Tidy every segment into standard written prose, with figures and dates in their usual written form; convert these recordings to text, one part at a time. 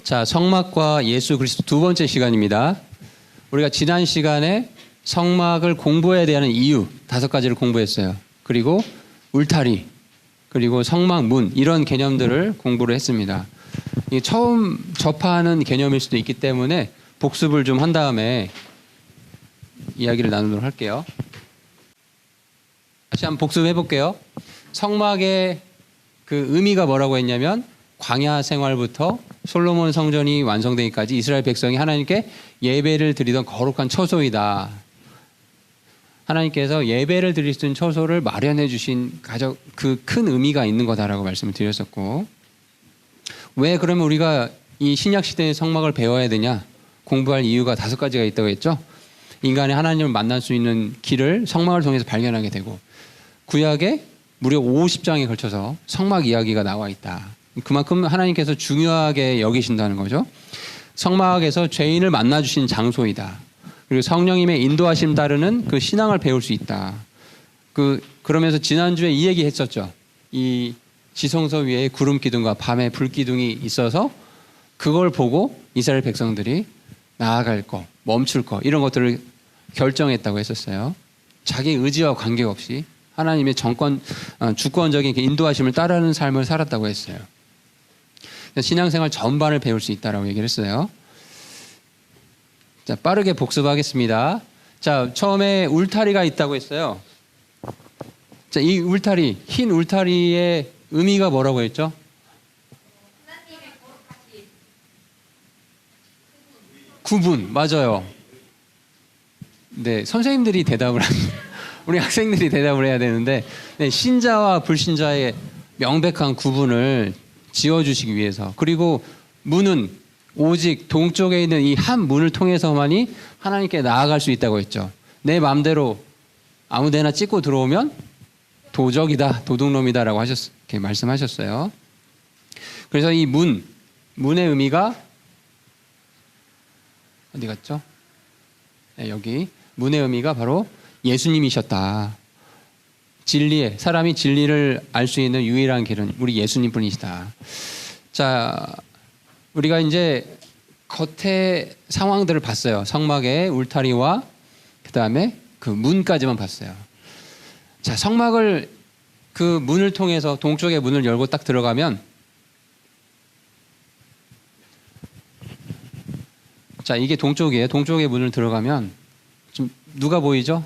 자, 성막과 예수 그리스도 두 번째 시간입니다. 우리가 지난 시간에 성막을 공부해야 되는 이유 5가지를 공부했어요. 그리고 울타리, 그리고 성막 문 이런 개념들을 공부를 했습니다. 이게 처음 접하는 개념일 수도 있기 때문에 복습을 좀 한 다음에 이야기를 나누도록 할게요. 다시 한번 복습해 볼게요. 성막의 그 의미가 뭐라고 했냐면 광야 생활부터 솔로몬 성전이 완성되기까지 이스라엘 백성이 하나님께 예배를 드리던 거룩한 처소이다. 하나님께서 예배를 드릴 수 있는 처소를 마련해 주신 가장 그 큰 의미가 있는 거다라고 말씀을 드렸었고, 왜 그러면 우리가 이 신약 시대의 성막을 배워야 되냐? 공부할 이유가 5가지가 있다고 했죠. 인간이 하나님을 만날 수 있는 길을 성막을 통해서 발견하게 되고, 구약에 무려 50장에 걸쳐서 성막 이야기가 나와 있다. 그만큼 하나님께서 중요하게 여기신다는 거죠. 성막에서 죄인을 만나 주신 장소이다. 그리고 성령님의 인도하심 따르는 그 신앙을 배울 수 있다. 그러면서 지난주에 이 얘기 했었죠. 이 지성소 위에 구름 기둥과 밤에 불 기둥이 있어서 그걸 보고 이스라엘 백성들이 나아갈 거, 멈출 거 이런 것들을 결정했다고 했었어요. 자기 의지와 관계없이 하나님의 주권적인 인도하심을 따르는 삶을 살았다고 했어요. 신앙생활 전반을 배울 수 있다라고 얘기를 했어요. 자, 빠르게 복습하겠습니다. 자, 처음에 울타리가 있다고 했어요. 자, 이 울타리, 흰 울타리의 의미가 뭐라고 했죠? 구분, 맞아요. 네, 선생님들이 대답을 우리 학생들이 대답을 해야 되는데, 네, 신자와 불신자의 명백한 구분을 지어주시기 위해서, 그리고 문은 오직 동쪽에 있는 이 한 문을 통해서만이 하나님께 나아갈 수 있다고 했죠. 내 마음대로 아무데나 찍고 들어오면 도적이다, 도둑놈이다라고 이렇게 말씀하셨어요. 그래서 이 문의 의미가 어디 갔죠? 네, 여기 문의 의미가 바로 예수님이셨다. 사람이 진리를 알 수 있는 유일한 길은 우리 예수님 뿐이시다. 자, 우리가 이제 겉의 상황들을 봤어요. 성막의 울타리와 그 다음에 그 문까지만 봤어요. 자, 성막을 그 문을 통해서 동쪽의 문을 열고 딱 들어가면, 자, 이게 동쪽이에요. 동쪽의 문을 들어가면 좀 누가 보이죠?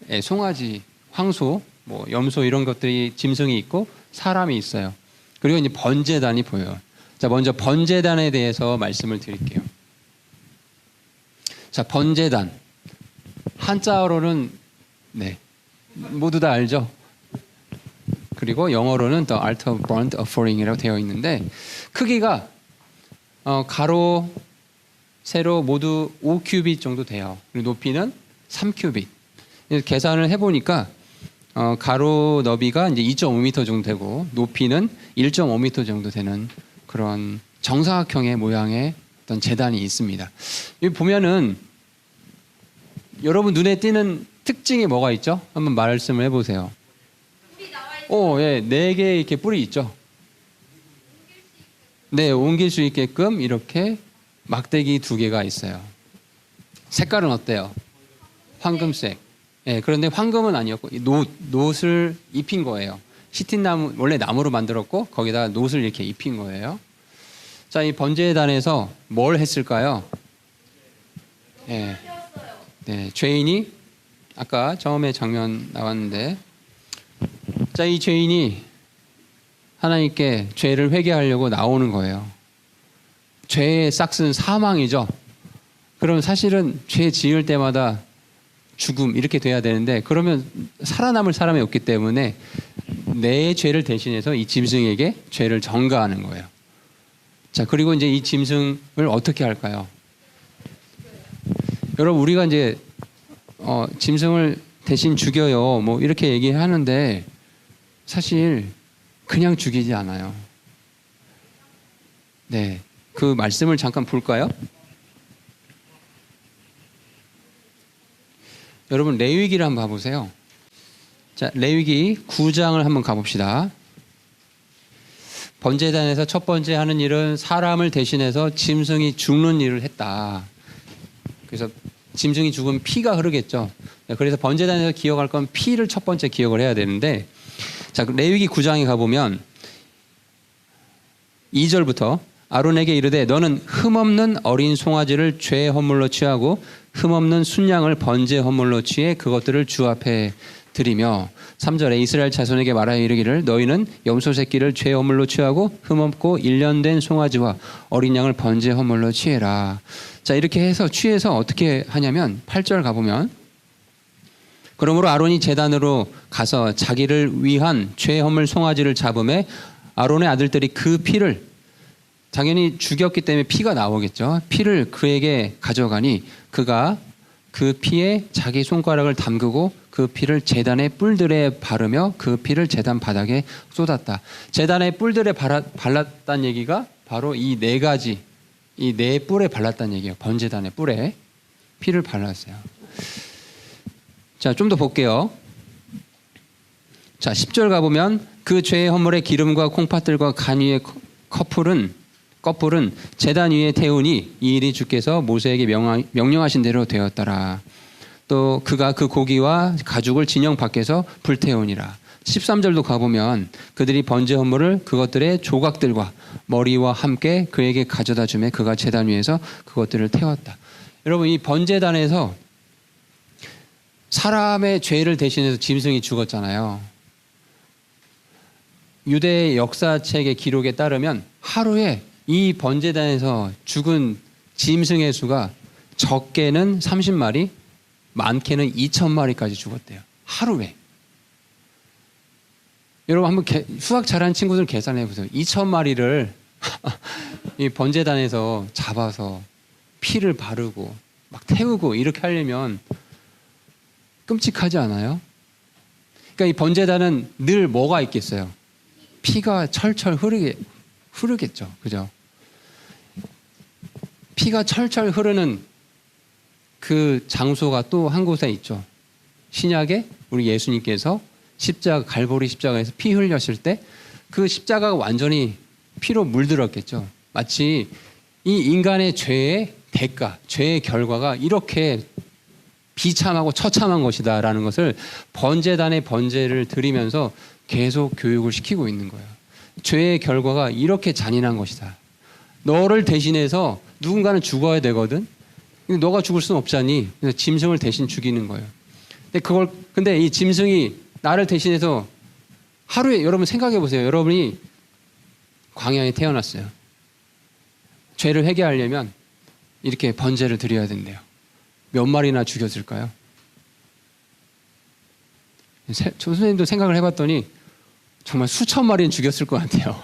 네, 송아지, 황소, 뭐 염소 이런 것들이 짐승이 있고 사람이 있어요. 그리고 이제 번제단이 보여요. 자, 먼저 번제단에 대해서 말씀을 드릴게요. 자, 번제단. 한자어로는 네, 모두 다 알죠? 그리고 영어로는 The Altar of Burnt Offering이라고 되어 있는데, 크기가 가로, 세로 모두 5큐빗 정도 돼요. 그리고 높이는 3큐빗. 계산을 해보니까 가로 너비가 이제 2.5m 정도 되고 높이는 1.5m 정도 되는 그런 정사각형의 모양의 어떤 제단이 있습니다. 여기 보면은 여러분 눈에 띄는 특징이 뭐가 있죠? 한번 말씀을 해보세요. 예, 4개의 이렇게 뿔이 있죠. 네, 옮길 수 있게끔 이렇게 막대기 2개가 있어요. 색깔은 어때요? 황금색. 네, 그런데 황금은 아니었고 놋을 입힌 거예요. 시틴나무, 원래 나무로 만들었고 거기다가 놋을 이렇게 입힌 거예요. 자, 이 번제단에서 뭘 했을까요? 네, 죄인이 아까 처음에 장면 나왔는데, 자, 이 죄인이 하나님께 죄를 회개하려고 나오는 거예요. 죄의 싹은 사망이죠. 그럼 사실은 죄 지을 때마다 죽음 이렇게 돼야 되는데, 그러면 살아남을 사람이 없기 때문에 내 죄를 대신해서 이 짐승에게 죄를 전가하는 거예요. 자, 그리고 이제 이 짐승을 어떻게 할까요? 여러분, 우리가 이제 짐승을 대신 죽여요 뭐 이렇게 얘기하는데 사실 그냥 죽이지 않아요. 네, 그 말씀을 잠깐 볼까요? 여러분, 레위기를 한번 가보세요. 자, 레위기 9장을 한번 가봅시다. 번제단에서 첫 번째 하는 일은 사람을 대신해서 짐승이 죽는 일을 했다. 그래서 짐승이 죽으면 피가 흐르겠죠. 그래서 번제단에서 기억할 건 피를 첫 번째 기억을 해야 되는데, 자, 레위기 9장에 가보면 2절부터 아론에게 이르되 너는 흠없는 어린 송아지를 죄 허물로 취하고 흠없는 순양을 번제 허물로 취해 그것들을 주 앞에 드리며, 3절에 이스라엘 자손에게 말하여 이르기를 너희는 염소 새끼를 죄 허물로 취하고 흠없고 1년 된 송아지와 어린 양을 번제 허물로 취해라. 자, 이렇게 해서 취해서 어떻게 하냐면 8절 가보면 그러므로 아론이 제단으로 가서 자기를 위한 죄 허물 송아지를 잡음에 아론의 아들들이 그 피를, 당연히 죽였기 때문에 피가 나오겠죠. 피를 그에게 가져가니 그가 그 피에 자기 손가락을 담그고 그 피를 제단의 뿔들에 바르며 그 피를 제단 바닥에 쏟았다. 제단의 뿔들에 발랐다는 얘기가 바로 이 네 가지, 이 네 뿔에 발랐다는 얘기예요. 번제단의 뿔에 피를 발랐어요. 자, 좀 더 볼게요. 자, 10절 가보면 그 죄의 허물의 기름과 콩팥들과 간 위의 껍풀은 제단 위에 태우니 이 일이 주께서 모세에게 명령하신 대로 되었더라. 또 그가 그 고기와 가죽을 진영 밖에서 불태우니라. 13절도 가보면 그들이 번제 헌물을 그것들의 조각들과 머리와 함께 그에게 가져다 주매 그가 제단 위에서 그것들을 태웠다. 여러분, 이 번제단에서 사람의 죄를 대신해서 짐승이 죽었잖아요. 유대 역사책의 기록에 따르면 하루에 이 번제단에서 죽은 짐승의 수가 적게는 30마리, 많게는 2,000마리까지 죽었대요. 하루에. 여러분 한번 수학 잘하는 친구들 계산해 보세요. 2,000마리를 이 번제단에서 잡아서 피를 바르고 막 태우고 이렇게 하려면 끔찍하지 않아요? 그러니까 이 번제단은 늘 뭐가 있겠어요? 피가 철철 흐르겠죠. 그죠? 피가 철철 흐르는 그 장소가 또 한 곳에 있죠. 신약에 우리 예수님께서 갈보리 십자가에서 피 흘렸을 때 그 십자가가 완전히 피로 물들었겠죠. 마치 이 인간의 죄의 대가, 죄의 결과가 이렇게 비참하고 처참한 것이다라는 것을 번제단의 번제를 드리면서 계속 교육을 시키고 있는 거예요. 죄의 결과가 이렇게 잔인한 것이다. 너를 대신해서 누군가는 죽어야 되거든. 너가 죽을 수는 없잖니. 그래서 짐승을 대신 죽이는 거예요. 근데 이 짐승이 나를 대신해서 하루에, 여러분 생각해 보세요. 여러분이 광야에 태어났어요. 죄를 회개하려면 이렇게 번제를 드려야 된대요. 몇 마리나 죽였을까요? 저 선생님도 생각을 해봤더니 정말 수천 마리는 죽였을 것 같아요.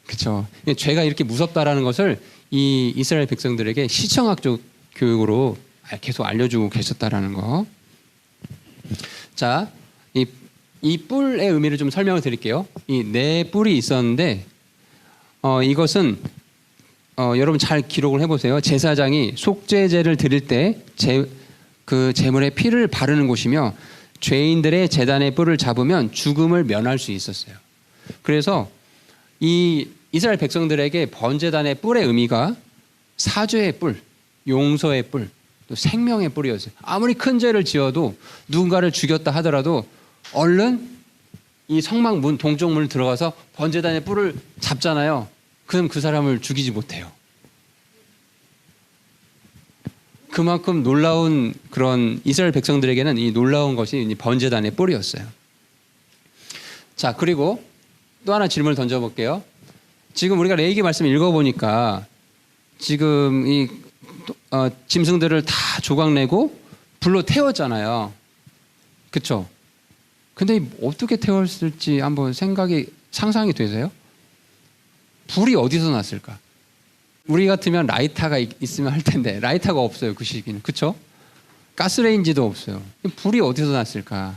그렇죠. 죄가 이렇게 무섭다라는 것을 이 이스라엘 백성들에게 시청학적 교육으로 계속 알려주고 계셨다라는 거. 자, 이 뿔의 의미를 좀 설명을 드릴게요. 이 네 뿔이 있었는데 이것은 여러분 잘 기록을 해보세요. 제사장이 속죄제를 드릴 때 그 제물의 피를 바르는 곳이며 죄인들의 제단의 뿔을 잡으면 죽음을 면할 수 있었어요. 그래서 이 이스라엘 백성들에게 번제단의 뿔의 의미가 사죄의 뿔, 용서의 뿔, 또 생명의 뿔이었어요. 아무리 큰 죄를 지어도 누군가를 죽였다 하더라도 얼른 이 성막 문, 동쪽문을 들어가서 번제단의 뿔을 잡잖아요. 그럼 그 사람을 죽이지 못해요. 그만큼 놀라운 그런 이스라엘 백성들에게는 이 놀라운 것이 이 번제단의 뿔이었어요. 자, 그리고 또 하나 질문을 던져볼게요. 지금 우리가 레위기 말씀 읽어보니까 지금 이 짐승들을 다 조각내고 불로 태웠잖아요. 그렇죠? 근데 어떻게 태웠을지 한번 상상이 되세요? 불이 어디서 났을까? 우리 같으면 라이터가 있으면 할 텐데 라이터가 없어요. 그 시기는. 그렇죠? 가스레인지도 없어요. 불이 어디서 났을까?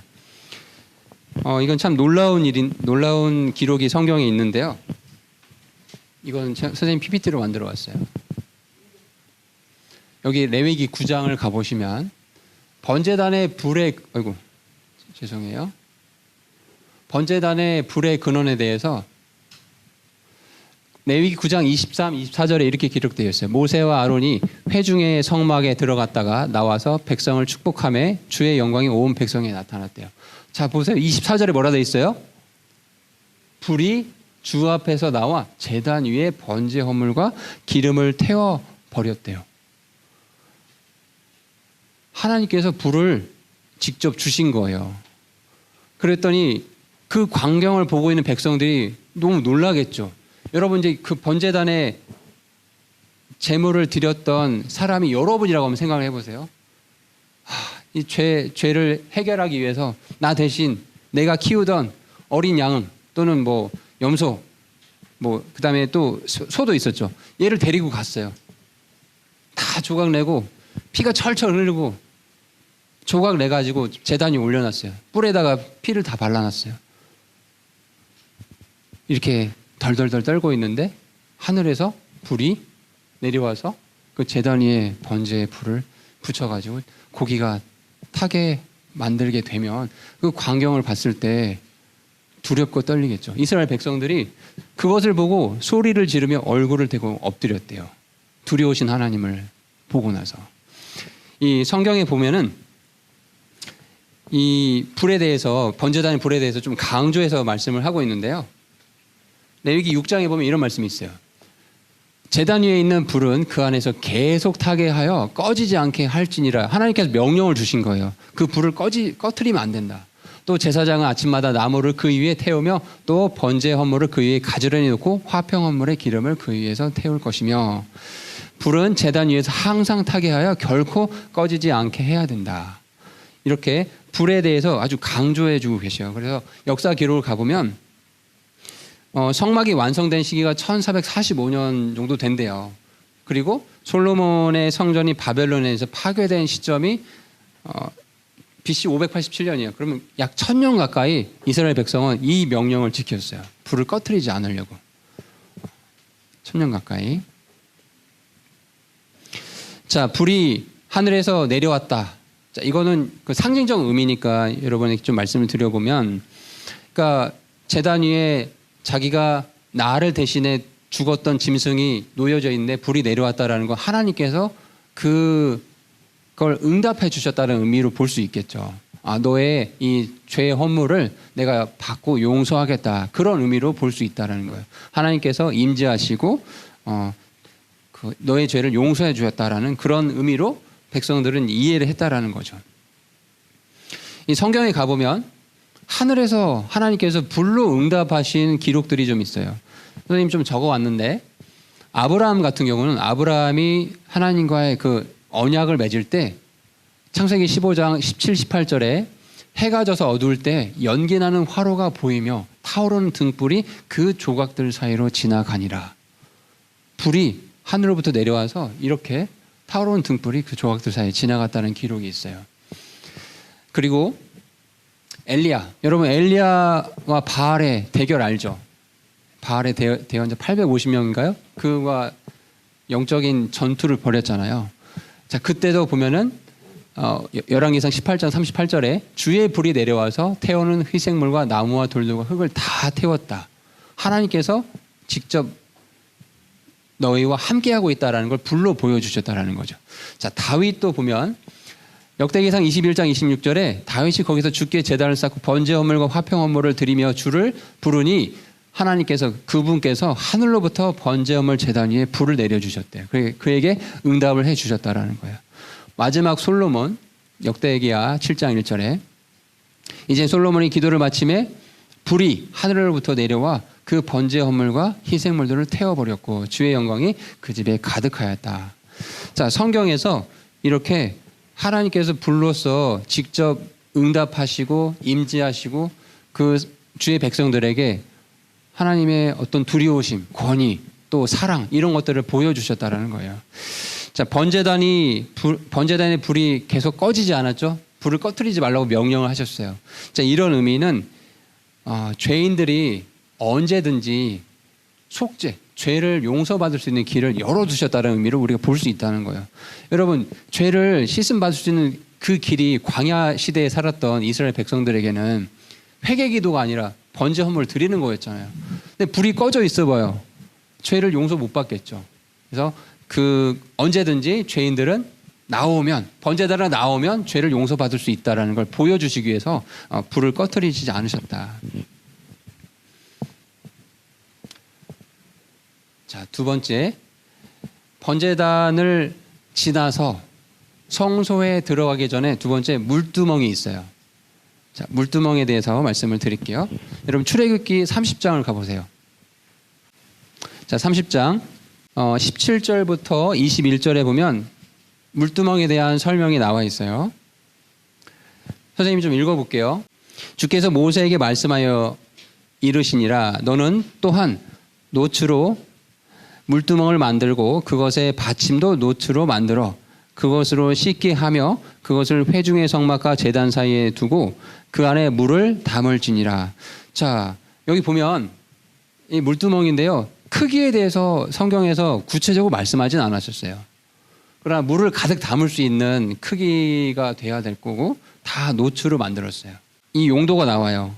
이건 참 놀라운 기록이 성경에 있는데요. 이건 선생님 PPT로 만들어 왔어요. 여기 레위기 9장을 가보시면 번제단의 죄송해요. 번제단의 불의 근원에 대해서 레위기 9장 23, 24절에 이렇게 기록되어 있어요. 모세와 아론이 회중의 성막에 들어갔다가 나와서 백성을 축복하며 주의 영광이 온 백성에 나타났대요. 자, 보세요. 24절에 뭐라 되어 있어요? 불이 주 앞에서 나와 제단 위에 번제 허물과 기름을 태워 버렸대요. 하나님께서 불을 직접 주신 거예요. 그랬더니 그 광경을 보고 있는 백성들이 너무 놀라겠죠. 여러분, 이제 그 번제단에 제물을 드렸던 사람이 여러분이라고 한번 생각을 해보세요. 이 죄를 해결하기 위해서 나 대신 내가 키우던 어린 양 또는 뭐 염소, 뭐 그다음에 또 소도 있었죠. 얘를 데리고 갔어요. 다 조각 내고 피가 철철 흐르고 조각 내 가지고 제단 위에 올려놨어요. 뿔에다가 피를 다 발라놨어요. 이렇게 덜덜덜 떨고 있는데 하늘에서 불이 내려와서 그 제단 위에 번제의 불을 붙여가지고 고기가 타게 만들게 되면 그 광경을 봤을 때 두렵고 떨리겠죠. 이스라엘 백성들이 그것을 보고 소리를 지르며 얼굴을 대고 엎드렸대요. 두려우신 하나님을 보고 나서. 이 성경에 보면은 이 불에 대해서, 번제단의 불에 대해서 좀 강조해서 말씀을 하고 있는데요. 레위기 6장에 보면 이런 말씀이 있어요. 제단 위에 있는 불은 그 안에서 계속 타게 하여 꺼지지 않게 할지니라. 하나님께서 명령을 주신 거예요. 그 불을 꺼트리면 안 된다. 또 제사장은 아침마다 나무를 그 위에 태우며 또 번제 헌물을 그 위에 가지런히 놓고 화평 헌물의 기름을 그 위에서 태울 것이며, 불은 제단 위에서 항상 타게 하여 결코 꺼지지 않게 해야 된다. 이렇게 불에 대해서 아주 강조해 주고 계셔요. 그래서 역사 기록을 가보면 성막이 완성된 시기가 1445년 정도 된대요. 그리고 솔로몬의 성전이 바벨론에서 파괴된 시점이 BC 587년이에요. 그러면 약 1000년 가까이 이스라엘 백성은 이 명령을 지켰어요. 불을 꺼트리지 않으려고. 1000년 가까이. 자, 불이 하늘에서 내려왔다. 자, 이거는 그 상징적 의미니까 여러분에게 좀 말씀을 드려보면, 그러니까 제단 위에 자기가 나를 대신해 죽었던 짐승이 놓여져 있는데 불이 내려왔다라는 건 하나님께서 그걸 응답해 주셨다는 의미로 볼 수 있겠죠. 아, 너의 이 죄의 헌물을 내가 받고 용서하겠다. 그런 의미로 볼 수 있다는 거예요. 하나님께서 임재하시고 너의 죄를 용서해 주셨다라는 그런 의미로 백성들은 이해를 했다라는 거죠. 이 성경에 가보면 하늘에서 하나님께서 불로 응답하신 기록들이 좀 있어요. 선생님 좀 적어왔는데, 아브라함 같은 경우는 아브라함이 하나님과의 그 언약을 맺을 때 창세기 15장 17, 18절에 해가 져서 어두울 때 연기나는 화로가 보이며 타오르는 등불이 그 조각들 사이로 지나가니라. 불이 하늘로부터 내려와서 이렇게 타오르는 등불이 그 조각들 사이에 지나갔다는 기록이 있어요. 그리고 엘리야, 여러분 엘리야와 바알의 대결 알죠? 바알의 대원자 850명인가요? 그와 영적인 전투를 벌였잖아요. 자, 그때도 보면은 열왕기상 18장 38절에 주의 불이 내려와서 태우는 희생물과 나무와 돌들과 흙을 다 태웠다. 하나님께서 직접 너희와 함께하고 있다라는 걸 불로 보여주셨다라는 거죠. 자, 다윗도 보면 역대기상 21장 26절에 다윗이 거기서 주께 제단을 쌓고 번제 헌물과 화평 헌물을 드리며 주를 부르니 하나님께서 그분께서 하늘로부터 번제 헌물 제단 위에 불을 내려주셨대요. 그에게 응답을 해주셨다라는 거예요. 마지막 솔로몬 역대기야 7장 1절에 이제 솔로몬이 기도를 마침에 불이 하늘로부터 내려와 그 번제 헌물과 희생물들을 태워버렸고 주의 영광이 그 집에 가득하였다. 자, 성경에서 이렇게 하나님께서 불로서 직접 응답하시고 임재하시고 그 주의 백성들에게 하나님의 어떤 두려우심, 권위, 또 사랑 이런 것들을 보여주셨다라는 거예요. 자, 번제단의 불이 계속 꺼지지 않았죠. 불을 꺼트리지 말라고 명령을 하셨어요. 자, 이런 의미는 죄인들이 언제든지 속죄, 죄를 용서받을 수 있는 길을 열어두셨다는 의미로 우리가 볼 수 있다는 거예요. 여러분, 죄를 씻음받을 수 있는 그 길이 광야 시대에 살았던 이스라엘 백성들에게는 회개 기도가 아니라 번제 헌물을 드리는 거였잖아요. 근데 불이 꺼져 있어 봐요. 죄를 용서 못 받겠죠. 그래서 언제든지 죄인들은 번제단으로 나오면 죄를 용서받을 수 있다라는 걸 보여주시기 위해서 불을 꺼트리지 않으셨다. 자, 두 번째, 번제단을 지나서 성소에 들어가기 전에 두 번째 물두멍이 있어요. 자, 물두멍에 대해서 말씀을 드릴게요. 여러분 출애굽기 30장을 가보세요. 자, 30장 17절부터 21절에 보면 물두멍에 대한 설명이 나와 있어요. 선생님 좀 읽어볼게요. 주께서 모세에게 말씀하여 이르시니라. 너는 또한 노추로 물두멍을 만들고 그것에 받침도 노추로 만들어 그것으로 씻게 하며 그것을 회중의 성막과 제단 사이에 두고 그 안에 물을 담을지니라. 자, 여기 보면 이 물두멍인데요. 크기에 대해서 성경에서 구체적으로 말씀하진 않았었어요. 그러나 물을 가득 담을 수 있는 크기가 돼야 될 거고 다 노추로 만들었어요. 이 용도가 나와요.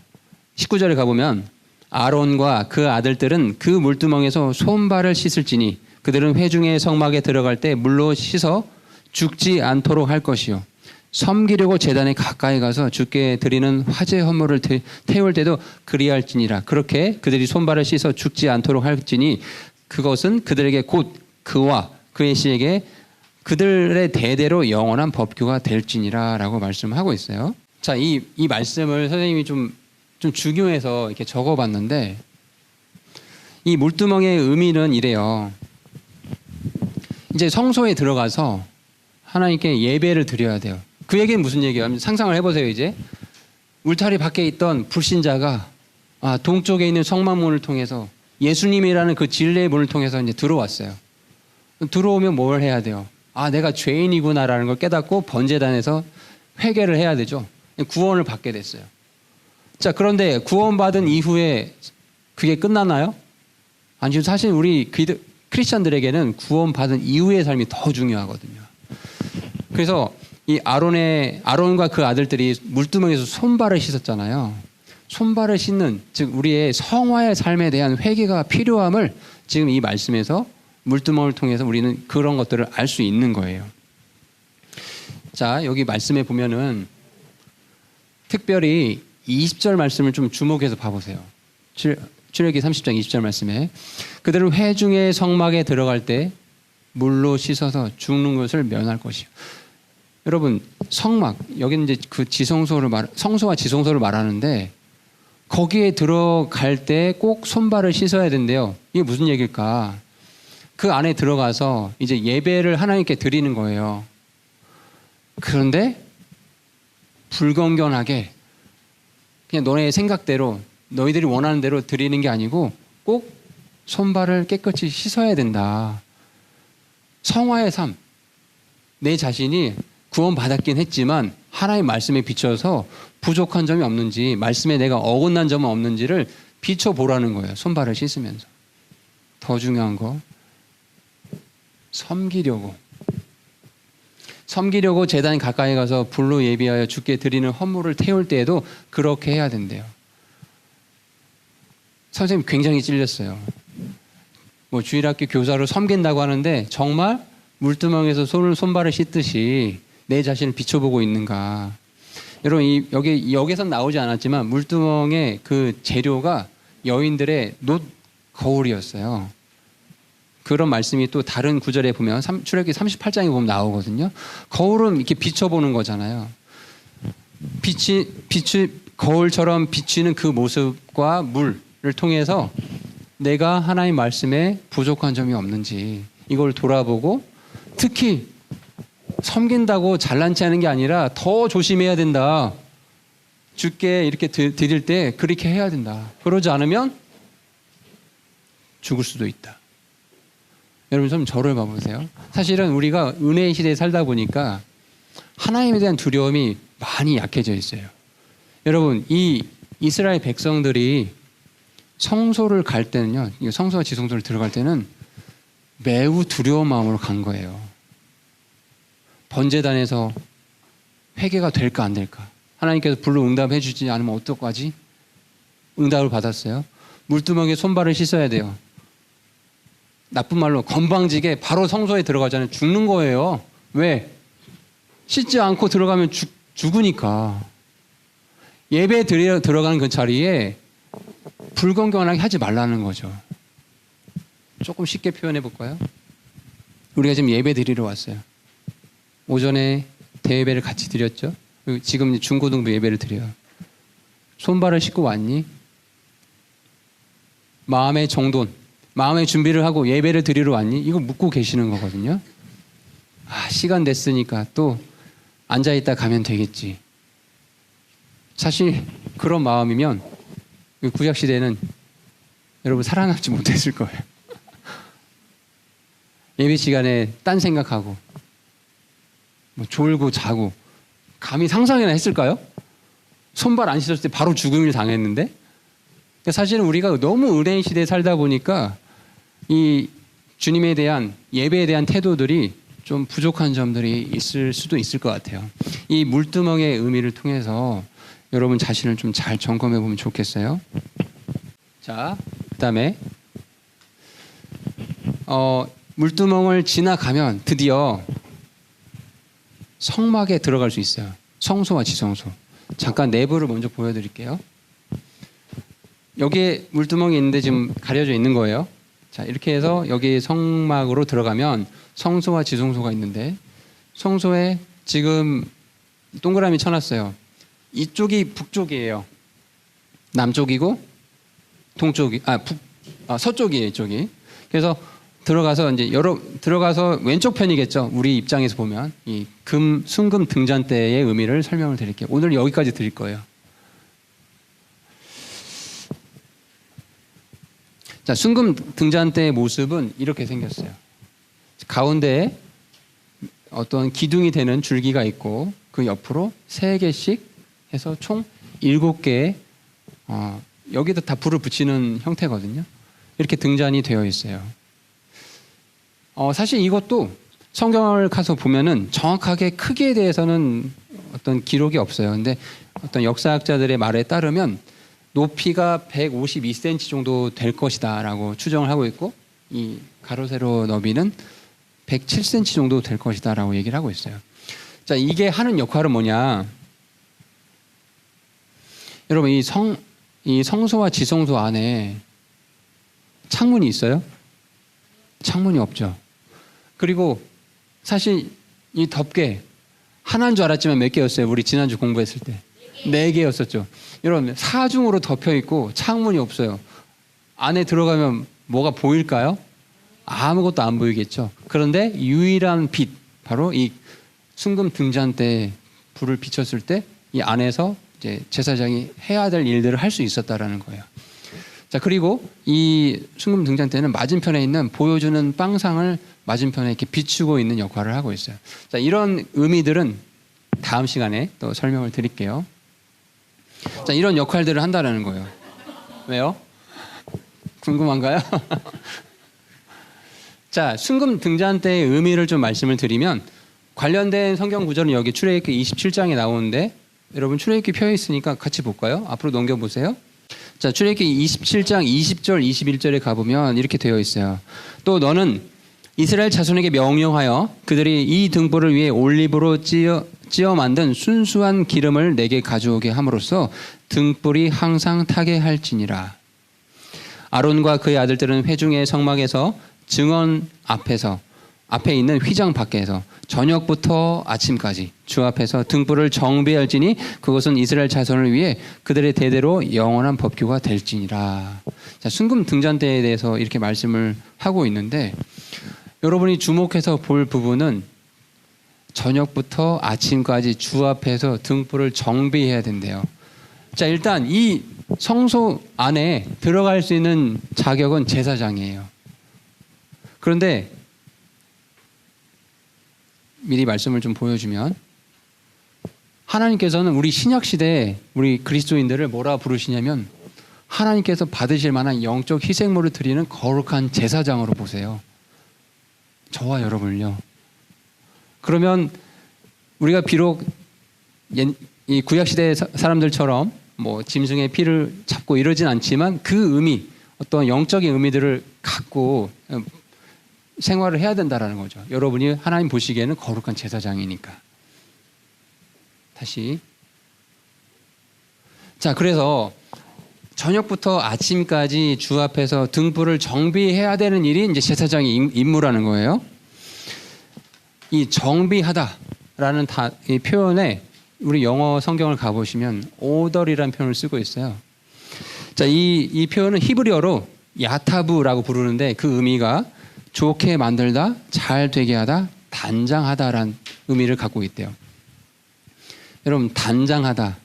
19절에 가보면 아론과 그 아들들은 그 물두멍에서 손발을 씻을지니 그들은 회중의 성막에 들어갈 때 물로 씻어 죽지 않도록 할 것이요. 섬기려고 제단에 가까이 가서 주께 드리는 화제 헌물을 태울 때도 그리할지니라. 그렇게 그들이 손발을 씻어 죽지 않도록 할지니 그것은 그들에게 곧 그와 그의 씨에게 그들의 대대로 영원한 법규가 될지니라 라고 말씀하고 있어요. 자, 이 말씀을 선생님이 좀 중요해서 이렇게 적어봤는데 이 물두멍의 의미는 이래요. 이제 성소에 들어가서 하나님께 예배를 드려야 돼요. 그 얘기는 무슨 얘기예요? 상상을 해보세요. 이제 울타리 밖에 있던 불신자가 동쪽에 있는 성막문을 통해서 예수님이라는 그 진리의 문을 통해서 이제 들어왔어요. 들어오면 뭘 해야 돼요? 내가 죄인이구나라는 걸 깨닫고 번제단에서 회개를 해야 되죠. 구원을 받게 됐어요. 자, 그런데 구원받은 이후에 그게 끝나나요? 아니요. 사실 우리 크리스천들에게는 구원받은 이후의 삶이 더 중요하거든요. 그래서 이 아론과 그 아들들이 물두멍에서 손발을 씻었잖아요. 손발을 씻는, 즉 우리의 성화의 삶에 대한 회개가 필요함을 지금 이 말씀에서 물두멍을 통해서 우리는 그런 것들을 알 수 있는 거예요. 자, 여기 말씀에 보면은 특별히 20절 말씀을 좀 주목해서 봐보세요. 출애굽기 30장 20절 말씀에 그들은 회중의 성막에 들어갈 때 물로 씻어서 죽는 것을 면할 것이요. 여러분, 성막, 여기는 이제 그 성소와 지성소를 말하는데 거기에 들어갈 때 꼭 손발을 씻어야 된대요. 이게 무슨 얘기일까? 그 안에 들어가서 이제 예배를 하나님께 드리는 거예요. 그런데 불건전하게 그냥 너네의 생각대로 너희들이 원하는 대로 드리는 게 아니고 꼭 손발을 깨끗이 씻어야 된다. 성화의 삶, 내 자신이 구원받았긴 했지만 하나님의 말씀에 비춰서 부족한 점이 없는지, 말씀에 내가 어긋난 점은 없는지를 비춰보라는 거예요. 손발을 씻으면서. 더 중요한 거, 섬기려고 제단 가까이 가서 불로 예비하여 주께 드리는 헌물을 태울 때에도 그렇게 해야 된대요. 선생님 굉장히 찔렸어요. 주일학교 교사로 섬긴다고 하는데 정말 물두멍에서 손발을 씻듯이 내 자신을 비춰보고 있는가. 여러분, 여기선 나오지 않았지만 물두멍의 그 재료가 여인들의 놋 거울이었어요. 그런 말씀이 또 다른 구절에 보면 출애굽기 38장에 보면 나오거든요. 거울은 이렇게 비춰보는 거잖아요. 거울처럼 비치는 그 모습과 물을 통해서 내가 하나님 말씀에 부족한 점이 없는지 이걸 돌아보고, 특히 섬긴다고 잘난 체 하는 게 아니라 더 조심해야 된다. 주께 이렇게 드릴 때 그렇게 해야 된다. 그러지 않으면 죽을 수도 있다. 여러분 좀 저를 봐보세요. 사실은 우리가 은혜의 시대에 살다 보니까 하나님에 대한 두려움이 많이 약해져 있어요. 여러분, 이 이스라엘 백성들이 성소를 갈 때는요, 성소와 지성소를 들어갈 때는 매우 두려운 마음으로 간 거예요. 번제단에서 회개가 될까 안 될까? 하나님께서 불로 응답해 주지 않으면 어떡하지? 응답을 받았어요. 물두멍에 손발을 씻어야 돼요. 나쁜 말로 건방지게 바로 성소에 들어가잖아요. 죽는 거예요. 왜? 씻지 않고 들어가면 죽으니까. 예배 드리러 들어가는 그 자리에 불건강하게 하지 말라는 거죠. 조금 쉽게 표현해 볼까요? 우리가 지금 예배 드리러 왔어요. 오전에 대예배를 같이 드렸죠. 그리고 지금 중고등부 예배를 드려요. 손발을 씻고 왔니? 마음의 정돈, 마음의 준비를 하고 예배를 드리러 왔니? 이거 묻고 계시는 거거든요. 시간 됐으니까 또 앉아있다 가면 되겠지. 사실 그런 마음이면 구약시대는 여러분 살아남지 못했을 거예요. 예배 시간에 딴 생각하고 뭐 졸고 자고 감히 상상이나 했을까요? 손발 안 씻었을 때 바로 죽음을 당했는데. 사실은 우리가 너무 의뢰인 시대에 살다 보니까 이 주님에 대한 예배에 대한 태도들이 좀 부족한 점들이 있을 수도 있을 것 같아요. 이 물두멍의 의미를 통해서 여러분 자신을 좀 잘 점검해 보면 좋겠어요. 자, 그다음에 물두멍을 지나가면 드디어 성막에 들어갈 수 있어요. 성소와 지성소. 잠깐 내부를 먼저 보여드릴게요. 여기에 물두멍이 있는데 지금 가려져 있는 거예요. 자, 이렇게 해서 여기 성막으로 들어가면 성소와 지성소가 있는데, 성소에 지금 동그라미 쳐놨어요. 이쪽이 북쪽이에요. 남쪽이고 동쪽이 서쪽이에요. 이쪽이. 그래서 들어가서 이제 들어가서 왼쪽 편이겠죠. 우리 입장에서 보면 이 순금 등잔대의 의미를 설명을 드릴게요. 오늘 여기까지 드릴 거예요. 자, 순금 등잔대의 모습은 이렇게 생겼어요. 가운데에 어떤 기둥이 되는 줄기가 있고 그 옆으로 3개씩 해서 총 7개의 여기도 다 불을 붙이는 형태거든요. 이렇게 등잔이 되어 있어요. 사실 이것도 성경을 가서 보면은 정확하게 크기에 대해서는 어떤 기록이 없어요. 근데 어떤 역사학자들의 말에 따르면 높이가 152cm 정도 될 것이다라고 추정을 하고 있고, 이 가로 세로 너비는 107cm 정도 될 것이다라고 얘기를 하고 있어요. 자, 이게 하는 역할은 뭐냐? 여러분, 이 성소와 지성소 안에 창문이 있어요? 창문이 없죠. 그리고 사실 이 덮개 하나인 줄 알았지만 몇 개였어요? 우리 지난주 공부했을 때 4개였었죠. 여러분, 사중으로 덮여 있고 창문이 없어요. 안에 들어가면 뭐가 보일까요? 아무것도 안 보이겠죠. 그런데 유일한 빛, 바로 이 순금 등잔대에 불을 비췄을 때 이 안에서 이제 제사장이 해야 될 일들을 할 수 있었다라는 거예요. 자, 그리고 이 순금 등잔대는 맞은편에 있는 보여주는 빵상을 맞은편에 이렇게 비추고 있는 역할을 하고 있어요. 자, 이런 의미들은 다음 시간에 또 설명을 드릴게요. 자, 이런 역할들을 한다는 거예요. 왜요? 궁금한가요? 자, 순금 등잔대의 의미를 좀 말씀을 드리면, 관련된 성경 구절은 여기 출애굽기 27장에 나오는데, 여러분 출애굽기 펴 있으니까 같이 볼까요? 앞으로 넘겨보세요. 자, 출애굽기 27장 20절 21절에 가보면 이렇게 되어 있어요. 또 너는 이스라엘 자손에게 명령하여 그들이 이 등불을 위해 올리브로 찌어 만든 순수한 기름을 내게 가져오게 함으로써 등불이 항상 타게 할지니라. 아론과 그의 아들들은 회중의 성막에서 증언 앞에 있는 휘장 밖에서 저녁부터 아침까지 주 앞에서 등불을 정비할지니 그것은 이스라엘 자손을 위해 그들의 대대로 영원한 법규가 될지니라. 자, 순금 등잔대에 대해서 이렇게 말씀을 하고 있는데, 여러분이 주목해서 볼 부분은 저녁부터 아침까지 주 앞에서 등불을 정비해야 된대요. 자, 일단 이 성소 안에 들어갈 수 있는 자격은 제사장이에요. 그런데 미리 말씀을 좀 보여주면, 하나님께서는 우리 신약시대에 우리 그리스도인들을 뭐라 부르시냐면 하나님께서 받으실 만한 영적 희생물을 드리는 거룩한 제사장으로 보세요. 저와 여러분을요. 그러면 우리가 비록 이 구약시대 사람들처럼 뭐 짐승의 피를 잡고 이러진 않지만 그 의미, 어떤 영적인 의미들을 갖고 생활을 해야 된다라는 거죠. 여러분이 하나님 보시기에는 거룩한 제사장이니까. 다시. 자, 그래서 저녁부터 아침까지 주 앞에서 등불을 정비해야 되는 일이 이제 제사장의 임무라는 거예요. 이 정비하다라는 이 표현에 우리 영어 성경을 가보시면 오더리라는 표현을 쓰고 있어요. 자, 이 표현은 히브리어로 야타브라고 부르는데 그 의미가 좋게 만들다, 잘 되게 하다, 단장하다라는 의미를 갖고 있대요. 여러분, 단장하다,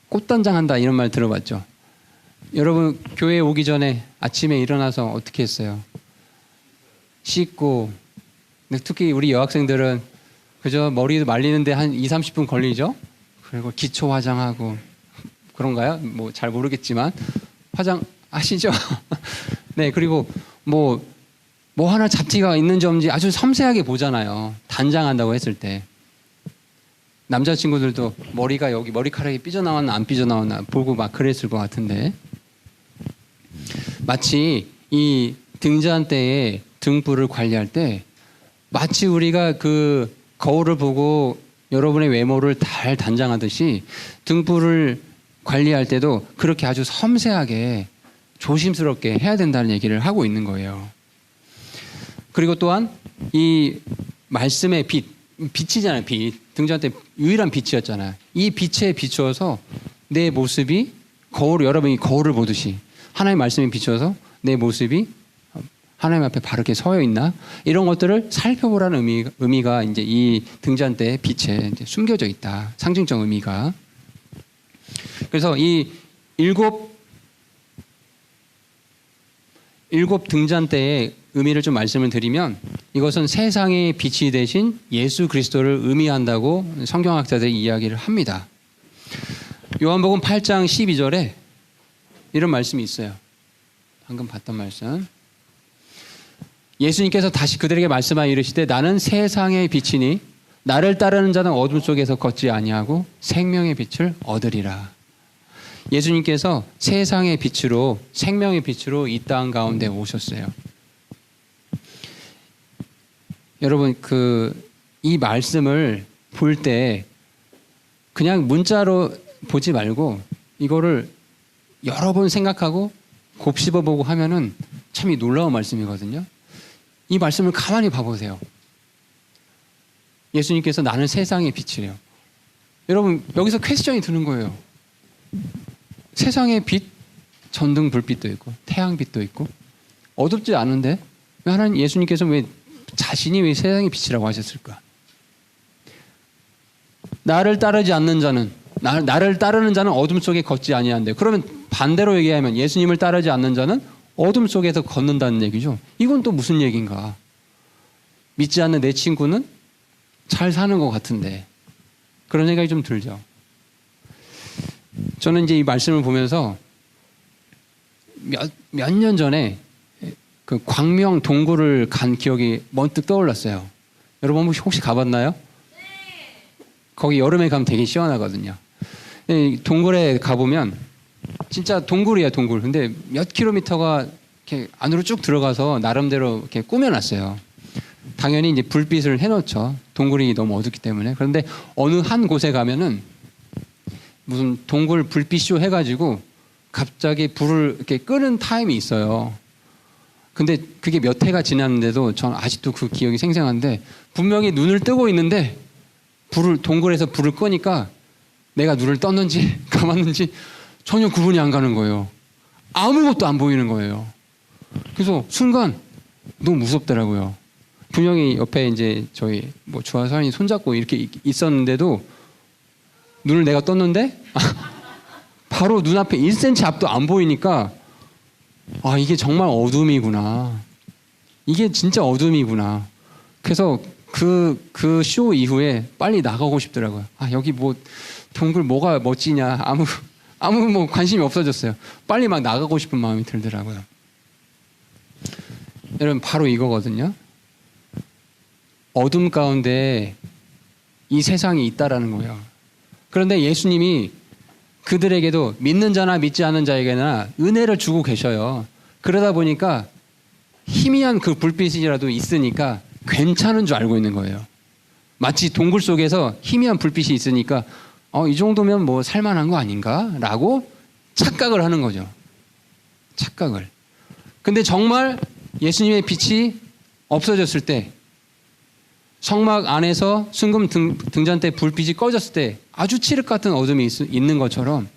꽃단장한다 이런 말 들어봤죠? 여러분 교회에 오기 전에 아침에 일어나서 어떻게 했어요? 씻고, 특히 우리 여학생들은 그저 머리 말리는데 한 20-30분 걸리죠? 그리고 기초 화장하고 그런가요? 뭐 잘 모르겠지만 화장하시죠? 네, 그리고 뭐 하나 잡티가 있는지 없는지 아주 섬세하게 보잖아요. 단장한다고 했을 때. 남자친구들도 머리가 여기 머리카락이 삐져나왔나 안 삐져나왔나 보고 막 그랬을 것 같은데, 마치 이 등잔 때에 등불을 관리할 때 마치 우리가 그 거울을 보고 여러분의 외모를 잘 단장하듯이 등불을 관리할 때도 그렇게 아주 섬세하게 조심스럽게 해야 된다는 얘기를 하고 있는 거예요. 그리고 또한 이 말씀의 빛이잖아요. 빛. 등잔 때 유일한 빛이었잖아요. 이 빛에 비추어서 내 모습이 여러분이 거울을 보듯이 하나님의 말씀에 비추어서 내 모습이 하나님 앞에 바르게 서여 있나? 이런 것들을 살펴보라는 의미가 이제 이 등잔 때 빛에 이제 숨겨져 있다. 상징적 의미가. 그래서 이 일곱 등잔대의 의미를 좀 말씀을 드리면, 이것은 세상의 빛이 되신 예수 그리스도를 의미한다고 성경학자들이 이야기를 합니다. 요한복음 8장 12절에 이런 말씀이 있어요. 방금 봤던 말씀. 예수님께서 다시 그들에게 말씀하여 이르시되 나는 세상의 빛이니 나를 따르는 자는 어둠 속에서 걷지 아니하고 생명의 빛을 얻으리라. 예수님께서 세상의 빛으로, 생명의 빛으로 이 땅 가운데 오셨어요. 여러분, 이 말씀을 볼 때 그냥 문자로 보지 말고 이거를 여러 번 생각하고 곱씹어 보고 하면은 참 놀라운 말씀이거든요. 이 말씀을 가만히 봐보세요. 예수님께서 나는 세상의 빛이래요. 여러분, 여기서 퀘스천이 드는 거예요. 세상의 빛, 전등 불빛도 있고 태양빛도 있고 어둡지 않은데 왜 하나님 예수님께서 자신이 왜 세상의 빛이라고 하셨을까? 나를 따르지 않는 자는, 나를 따르는 자는 어둠 속에 걷지 아니한대. 그러면 반대로 얘기하면 예수님을 따르지 않는 자는 어둠 속에서 걷는다는 얘기죠. 이건 또 무슨 얘기인가? 믿지 않는 내 친구는 잘 사는 것 같은데, 그런 생각이 좀 들죠. 저는 이제 이 말씀을 보면서 몇 년 전에 그 광명 동굴을 간 기억이 번뜩 떠올랐어요. 여러분 혹시 가봤나요? 거기 여름에 가면 되게 시원하거든요. 동굴에 가보면 진짜 동굴이야, 동굴. 근데 몇 킬로미터가 이렇게 안으로 쭉 들어가서 나름대로 이렇게 꾸며놨어요. 당연히 이제 불빛을 해놓죠. 동굴이 너무 어둡기 때문에. 그런데 어느 한 곳에 가면은 무슨 동굴 불빛쇼 해가지고 갑자기 불을 이렇게 끄는 타임이 있어요. 근데 그게 몇 해가 지났는데도 저는 아직도 그 기억이 생생한데, 분명히 눈을 뜨고 있는데 동굴에서 불을 끄니까 내가 눈을 떴는지 감았는지 전혀 구분이 안 가는 거예요. 아무것도 안 보이는 거예요. 그래서 순간 너무 무섭더라고요. 분명히 옆에 이제 저희 주한 사람이 손잡고 이렇게 있었는데도 눈을 내가 떴는데 바로 눈앞에 1cm 앞도 안 보이니까, 아, 이게 정말 어둠이구나. 이게 진짜 어둠이구나. 그래서 그 쇼 이후에 빨리 나가고 싶더라고요. 아, 여기 동굴 뭐가 멋지냐. 아무 관심이 없어졌어요. 빨리 막 나가고 싶은 마음이 들더라고요. 여러분, 바로 이거거든요. 어둠 가운데 이 세상이 있다라는 거예요. 그런데 예수님이 그들에게도 믿는 자나 믿지 않는 자에게나 은혜를 주고 계셔요. 그러다 보니까 희미한 그 불빛이라도 있으니까 괜찮은 줄 알고 있는 거예요. 마치 동굴 속에서 희미한 불빛이 있으니까 이 정도면 뭐 살만한 거 아닌가라고 착각을 하는 거죠. 착각을. 근데 정말 예수님의 빛이 없어졌을 때, 성막 안에서 순금 등잔대 불빛이 꺼졌을 때 아주 칠흑 같은 어둠이 있는 것처럼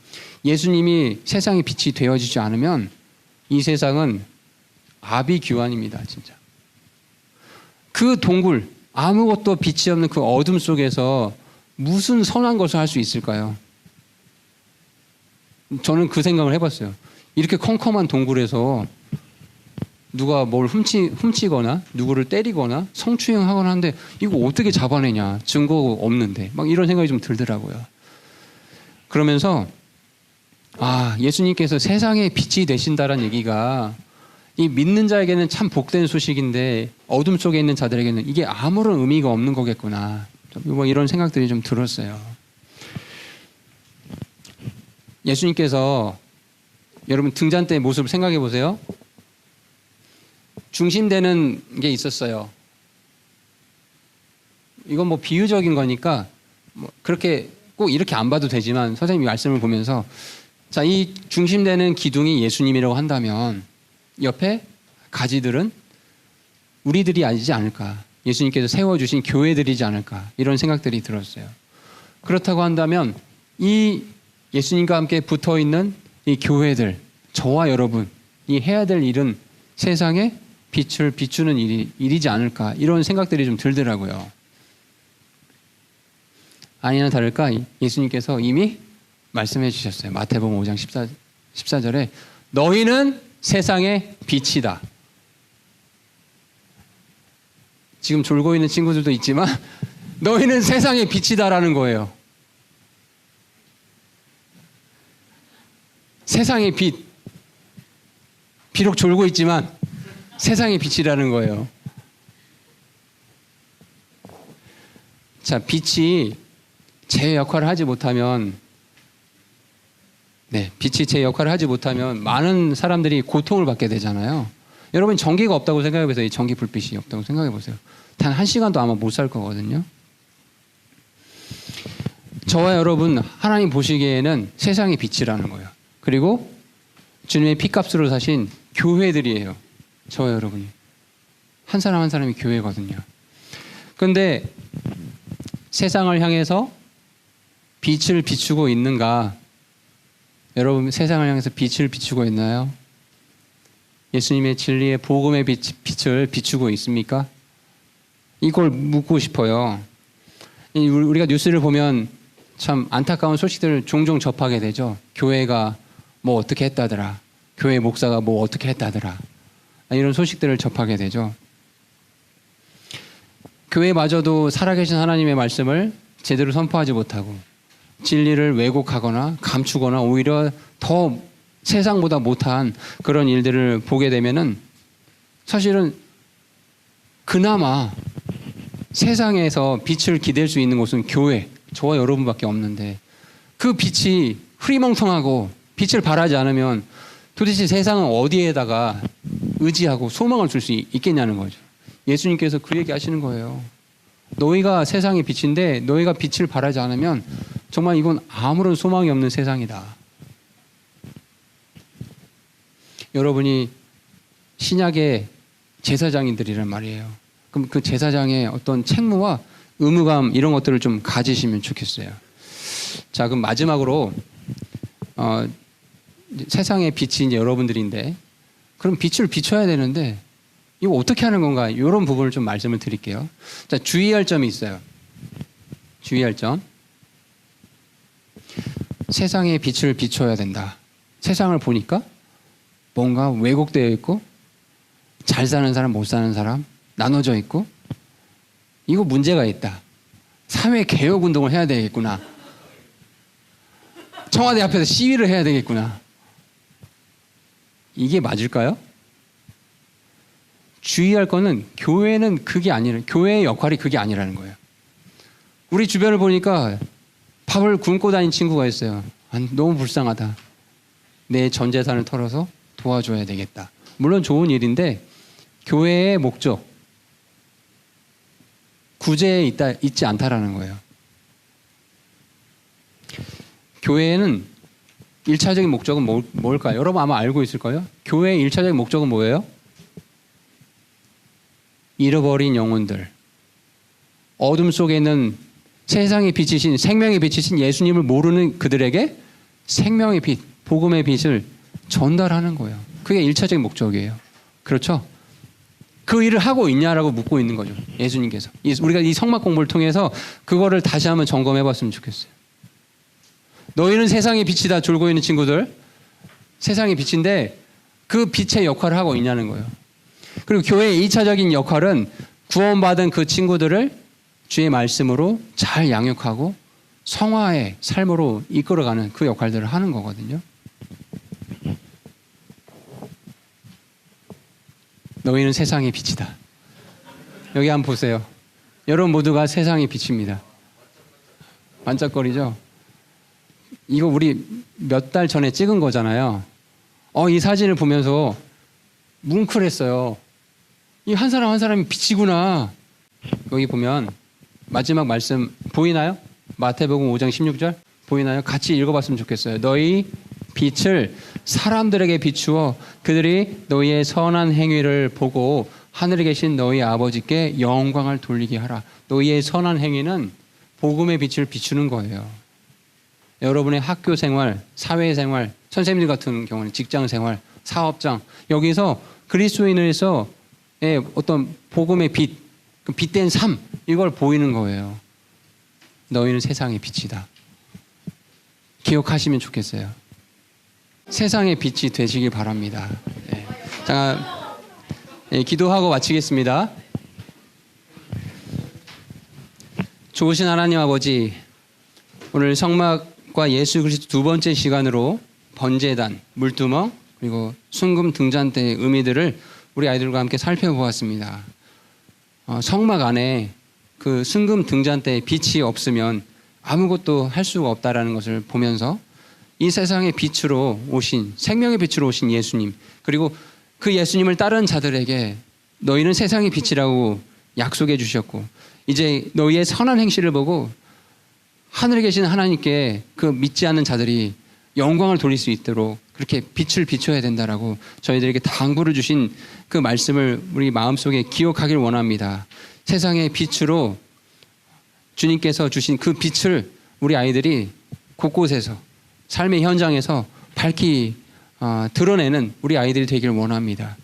예수님이 세상의 빛이 되어지지 않으면 이 세상은 아비규환입니다. 진짜. 그 동굴, 아무것도 빛이 없는 그 어둠 속에서 무슨 선한 것을 할 수 있을까요? 저는 그 생각을 해봤어요. 이렇게 컴컴한 동굴에서 누가 뭘 훔치거나 누구를 때리거나 성추행하거나 하는데 이거 어떻게 잡아내냐, 증거가 없는데, 막 이런 생각이 좀 들더라고요. 그러면서 예수님께서 세상의 빛이 되신다는 얘기가 이 믿는 자에게는 참 복된 소식인데 어둠 속에 있는 자들에게는 이게 아무런 의미가 없는 거겠구나, 뭐 이런 생각들이 좀 들었어요. 예수님께서 여러분 등잔대의 모습을 생각해 보세요. 중심되는 게 있었어요. 이건 뭐 비유적인 거니까 뭐 그렇게 꼭 이렇게 안 봐도 되지만 선생님이 말씀을 보면서 자, 이 중심되는 기둥이 예수님이라고 한다면 옆에 가지들은 우리들이 아니지 않을까, 예수님께서 세워주신 교회들이지 않을까, 이런 생각들이 들었어요. 그렇다고 한다면 이 예수님과 함께 붙어있는 이 교회들, 저와 여러분이 해야 될 일은 세상에 빛을 비추는 일이지 않을까, 이런 생각들이 좀 들더라고요. 아니나 다를까 예수님께서 이미 말씀해 주셨어요. 마태복음 5장 14절에 너희는 세상의 빛이다. 지금 졸고 있는 친구들도 있지만 너희는 세상의 빛이다라는 거예요. 세상의 빛. 비록 졸고 있지만 세상의 빛이라는 거예요. 자, 빛이 제 역할을 하지 못하면, 빛이 제 역할을 하지 못하면 많은 사람들이 고통을 받게 되잖아요. 여러분 전기가 없다고 생각해 보세요. 이 전기 불빛이 없다고 생각해 보세요. 단 1시간도 아마 못 살 거거든요. 저와 여러분 하나님 보시기에는 세상의 빛이라는 거예요. 그리고 주님의 피값으로 사신 교회들이에요. 저와 여러분이. 한 사람 한 사람이 교회거든요. 그런데 세상을 향해서 빛을 비추고 있는가? 여러분 세상을 향해서 빛을 비추고 있나요? 예수님의 진리의 복음의 빛을 비추고 있습니까? 이걸 묻고 싶어요. 우리가 뉴스를 보면 참 안타까운 소식들을 종종 접하게 되죠. 교회가 뭐 어떻게 했다더라, 교회 목사가 뭐 어떻게 했다더라, 이런 소식들을 접하게 되죠. 교회마저도 살아계신 하나님의 말씀을 제대로 선포하지 못하고 진리를 왜곡하거나 감추거나 오히려 더 세상보다 못한 그런 일들을 보게 되면은 사실은 그나마 세상에서 빛을 기댈 수 있는 곳은 교회, 저와 여러분밖에 없는데 그 빛이 흐리멍텅하고 빛을 발하지 않으면 도대체 세상은 어디에다가 의지하고 소망을 줄 수 있겠냐는 거죠. 예수님께서 그 얘기 하시는 거예요. 너희가 세상의 빛인데 너희가 빛을 발하지 않으면 정말 이건 아무런 소망이 없는 세상이다. 여러분이 신약의 제사장인들이란 말이에요. 그럼 그 제사장의 어떤 책무와 의무감 이런 것들을 좀 가지시면 좋겠어요. 자, 그럼 마지막으로 세상의 빛이 이제 여러분들인데 그럼 빛을 비춰야 되는데 이거 어떻게 하는 건가? 이런 부분을 좀 말씀을 드릴게요. 자, 주의할 점이 있어요. 주의할 점. 세상의 빛을 비춰야 된다. 세상을 보니까 뭔가 왜곡되어 있고 잘 사는 사람, 못 사는 사람 나눠져 있고 이거 문제가 있다. 사회 개혁 운동을 해야 되겠구나. 청와대 앞에서 시위를 해야 되겠구나. 이게 맞을까요? 주의할 거는 교회는 그게 아니라, 교회의 역할이 그게 아니라는 거예요. 우리 주변을 보니까 밥을 굶고 다니는 친구가 있어요. 너무 불쌍하다. 내 전 재산을 털어서 도와줘야 되겠다. 물론 좋은 일인데 교회의 목적, 구제에 있지 않다라는 거예요. 교회는 1차적인 목적은 뭘까요? 여러분 아마 알고 있을 거예요. 교회의 1차적인 목적은 뭐예요? 잃어버린 영혼들, 어둠 속에 있는 세상의 빛이신, 생명의 빛이신 예수님을 모르는 그들에게 생명의 빛, 복음의 빛을 전달하는 거예요. 그게 1차적인 목적이에요. 그렇죠? 그 일을 하고 있냐라고 묻고 있는 거죠. 예수님께서. 우리가 이 성막 공부를 통해서 그거를 다시 한번 점검해 봤으면 좋겠어요. 너희는 세상의 빛이다 졸고 있는 친구들, 세상의 빛인데 그 빛의 역할을 하고 있냐는 거예요. 그리고 교회의 2차적인 역할은 구원받은 그 친구들을 주의 말씀으로 잘 양육하고 성화의 삶으로 이끌어가는 그 역할들을 하는 거거든요. 너희는 세상의 빛이다. 여기 한번 보세요. 여러분 모두가 세상의 빛입니다. 반짝거리죠? 이거 우리 몇 달 전에 찍은 거잖아요. 이 사진을 보면서 뭉클했어요. 이 한 사람 한 사람이 빛이구나. 여기 보면 마지막 말씀 보이나요? 마태복음 5장 16절 보이나요? 같이 읽어봤으면 좋겠어요. 너희 빛을 사람들에게 비추어 그들이 너희의 선한 행위를 보고 하늘에 계신 너희 아버지께 영광을 돌리게 하라. 너희의 선한 행위는 복음의 빛을 비추는 거예요. 여러분의 학교 생활, 사회 생활, 선생님들 같은 경우는 직장 생활, 사업장, 여기서 그리스도인에서의 어떤 복음의 빛, 그 빛된 삶, 이걸 보이는 거예요. 너희는 세상의 빛이다. 기억하시면 좋겠어요. 세상의 빛이 되시길 바랍니다. 네. 자, 기도하고 마치겠습니다. 좋으신 하나님 아버지, 오늘 성막과 예수 그리스도 두 번째 시간으로 번제단, 물두멍, 그리고 순금 등잔대의 의미들을 우리 아이들과 함께 살펴보았습니다. 성막 안에 그 순금 등잔대에 빛이 없으면 아무것도 할 수가 없다라는 것을 보면서 이 세상의 빛으로 오신, 생명의 빛으로 오신 예수님, 그리고 그 예수님을 따르는 자들에게 너희는 세상의 빛이라고 약속해 주셨고, 이제 너희의 선한 행실을 보고 하늘에 계신 하나님께 그 믿지 않는 자들이 영광을 돌릴 수 있도록 그렇게 빛을 비춰야 된다라고 저희들에게 당부를 주신 그 말씀을 우리 마음속에 기억하길 원합니다. 세상의 빛으로 주님께서 주신 그 빛을 우리 아이들이 곳곳에서 삶의 현장에서 밝히 드러내는 우리 아이들이 되길 원합니다.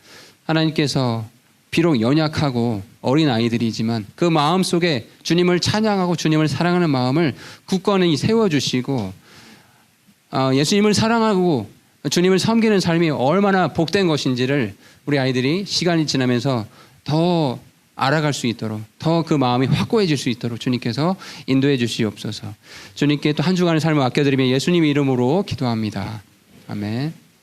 하나님께서 비록 연약하고 어린 아이들이지만 그 마음 속에 주님을 찬양하고 주님을 사랑하는 마음을 굳건히 세워주시고 예수님을 사랑하고 주님을 섬기는 삶이 얼마나 복된 것인지를 우리 아이들이 시간이 지나면서 더 알아갈 수 있도록, 더 그 마음이 확고해질 수 있도록 주님께서 인도해 주시옵소서. 주님께 또 한 주간의 삶을 맡겨드리며 예수님의 이름으로 기도합니다. 아멘.